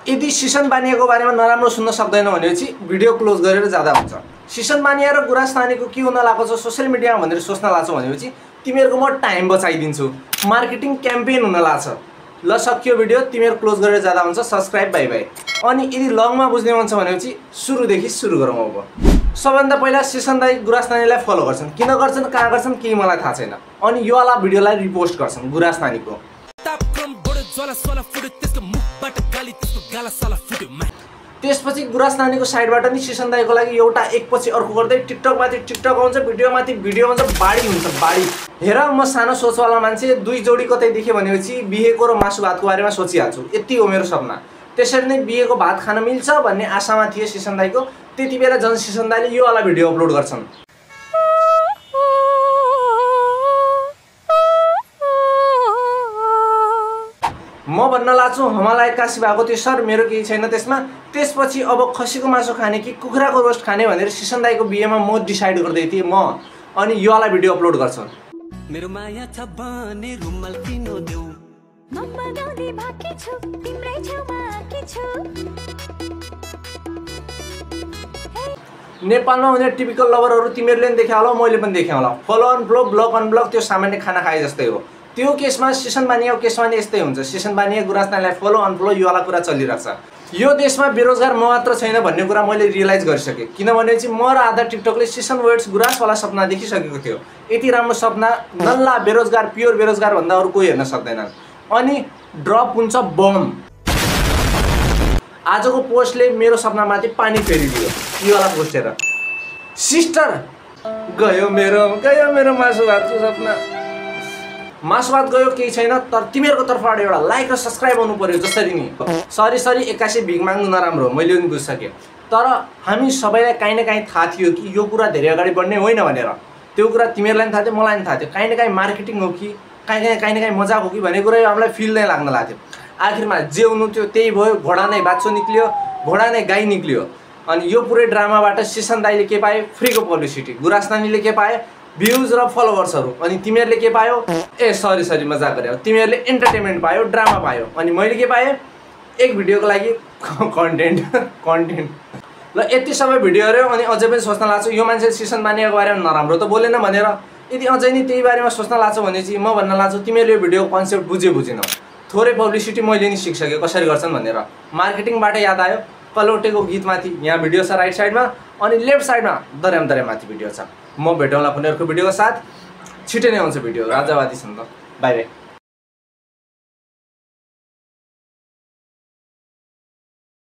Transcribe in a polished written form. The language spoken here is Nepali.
यदि सिसन बानियाको बारेमा नराम्रो सुन्न सक्दैन भनेपछि भिडियो क्लोज गरेर जाँदा हुन्छ। सिसन बानिया र गुरास्तानीको के हुन लागेको छ सोसियल मिडियामा भनेर सोच्न लाग्छौ भनेपछि तिमीहरुको म टाइम बचाइदिन्छु। मार्केटिङ क्याम्पेन हुन लाग्छ। ल सकियो भिडियो, तिमीहरु क्लोज गरेर जाँदा हुन्छ। Subscribe bye bye. अनि यदि लङमा बुझ्ने मन छ भनेपछि सुरुदेखि सुरु गरौँ अब। सबभन्दा पहिला सिसन दाइ गुरास्तानीलाई फलो गर्छन्। किन गर्छन्, कहाँ गर्छन् केही मलाई थाहा छैन। अनि यो वाला भिडियोलाई रिपोस्ट गर्छन् गुरास्तानीको। त्यसपछि गुरास्तानीको साइडबाट नि सिसन दाइको लागि एउटा एकपछि अर्को गर्दै टिकटक माथि टिकटक आउँछ, भिडियो माथि भिडियो आउँछ, बाडी हुन्छ बाडी। हेर म सानो सोचवाला मान्छे, दुई जोडी कतै देखे भनेपछि बिहेको र मासु भातको बारेमा सोचिहाल्छु। यति हो मेरो सपना। त्यसरी नै बिहेको भात खान मिल्छ भन्ने आशामा थिए सिसन दाइको। त्यति बेला जन सिसन दाइले यो वाला भिडियो अपलोड गर्छन्। म भन्न लाग्छु हमालाई एक्कासी भएको थियो सर, मेरो केही छैन त्यसमा। त्यसपछि अब खसीको मासु खाने कि कुखुराको रोस्ट खाने भनेर सिसन दाइको बिहेमा म डिसाइड गर्दै थिएँ म। अनि यो वाला भिडियो अपलोड गर्छन्। मेरो माया छ बने रुमाल किन देऊ मम्मा गाउँदै भाके छु तिम्रै छेउमा आके छु। नेपालमा हुने टिपिकल लभरहरू तिमीहरूले पनि देख्या होला, मैले पनि देखेँ होला। Follow on flow, block on block, त्यो सामान्य खाना खाए जस्तै हो। त्यो केसमा सिसन बानियाको केसमा नि यस्तै हुन्छ। सिसन बानिया गुरास्तानीलाई फलो अनफलो यो वाला कुरा चलिरहेको छ। यो देशमा बेरोजगार म मात्र छैन भन्ने कुरा मैले रियलाइज गरिसकेँ। किनभने चाहिँ म र आधा टिकटकले सिसन वेट्स गुरासवाला सपना देखिसकेको थियो। यति राम्रो सपना नल्ला बेरोजगार प्योर बेरोजगार भन्दा अरू कोही हेर्न सक्दैनन्। अनि ड्रप हुन्छ बम। आजको पोस्टले मेरो सपनामाथि पानी फेरिदियो। यो वाला पोस्ट हेर। सिस्टर गयो मेरो मासु भातको सपना। मासु भात गयो केही छैन, तर तिमीहरूको तर्फबाट एउटा लाइक र सब्स्क्राइब आउनु पर्यो जसरी नि। सरी एक्कासी भिख माग्नु नराम्रो, मैले पनि बुझिसकेँ। तर हामी सबैलाई काहीँ न काहीँ थाहा थियो कि यो कुरा धेरै अगाडि बढ्ने होइन भनेर। त्यो कुरा तिमीहरूलाई पनि थाहा थियो, मलाई पनि थाहा थियो। काहीँ न काहीँ मार्केटिङ हो कि काहीँ न काहीँ मजाक हो कि भन्ने कुरा हामीलाई फिल नै लाग्न लाग्थ्यो। आखिरमा जे हुनु थियो त्यही भयो। घोडा नै बाछो निक्लियो, घोडा नै गाई निक्लियो। अनि यो पुरै ड्रामाबाट सिसन दाइले के पायो? फ्रीको पब्लिसिटी। गुरास्तानीले के पायो? भ्यूज र फलोवर्सहरू। अनि तिमीहरूले के पायो? सरी मजाक गरे। तिमीहरूले एन्टरटेनमेन्ट पायो, ड्रामा पायो। अनि मैले के पाएँ? एक भिडियोको लागि कन्टेन्ट। ल यति सबै भिडियो हेऱ्यो अनि अझै पनि सोच्न लाग्छ यो मान्छे सिसन बानियाको बारेमा नराम्रो त बोलेन भनेर। यदि अझै नि त्यही बारेमा सोच्न लाग्छ भने चाहिँ म भन्न लाग्छु तिमीहरूले यो भिडियो कन्सेप्ट बुझेनौ। थोरै पब्लिसिटी मैले नि सिकिसकेँ कसरी गर्छन् भनेर। मार्केटिङबाट याद आयो, कलौटेको गीतमाथि यहाँ भिडियो छ राइट साइडमा, अनि लेफ्ट साइडमा दर्याममाथि भिडियो छ। म भेटौँला कुनै अर्को भिडियोको साथ। छिटै नै आउँछ भिडियो। राजावादी छन् त। Bye bye.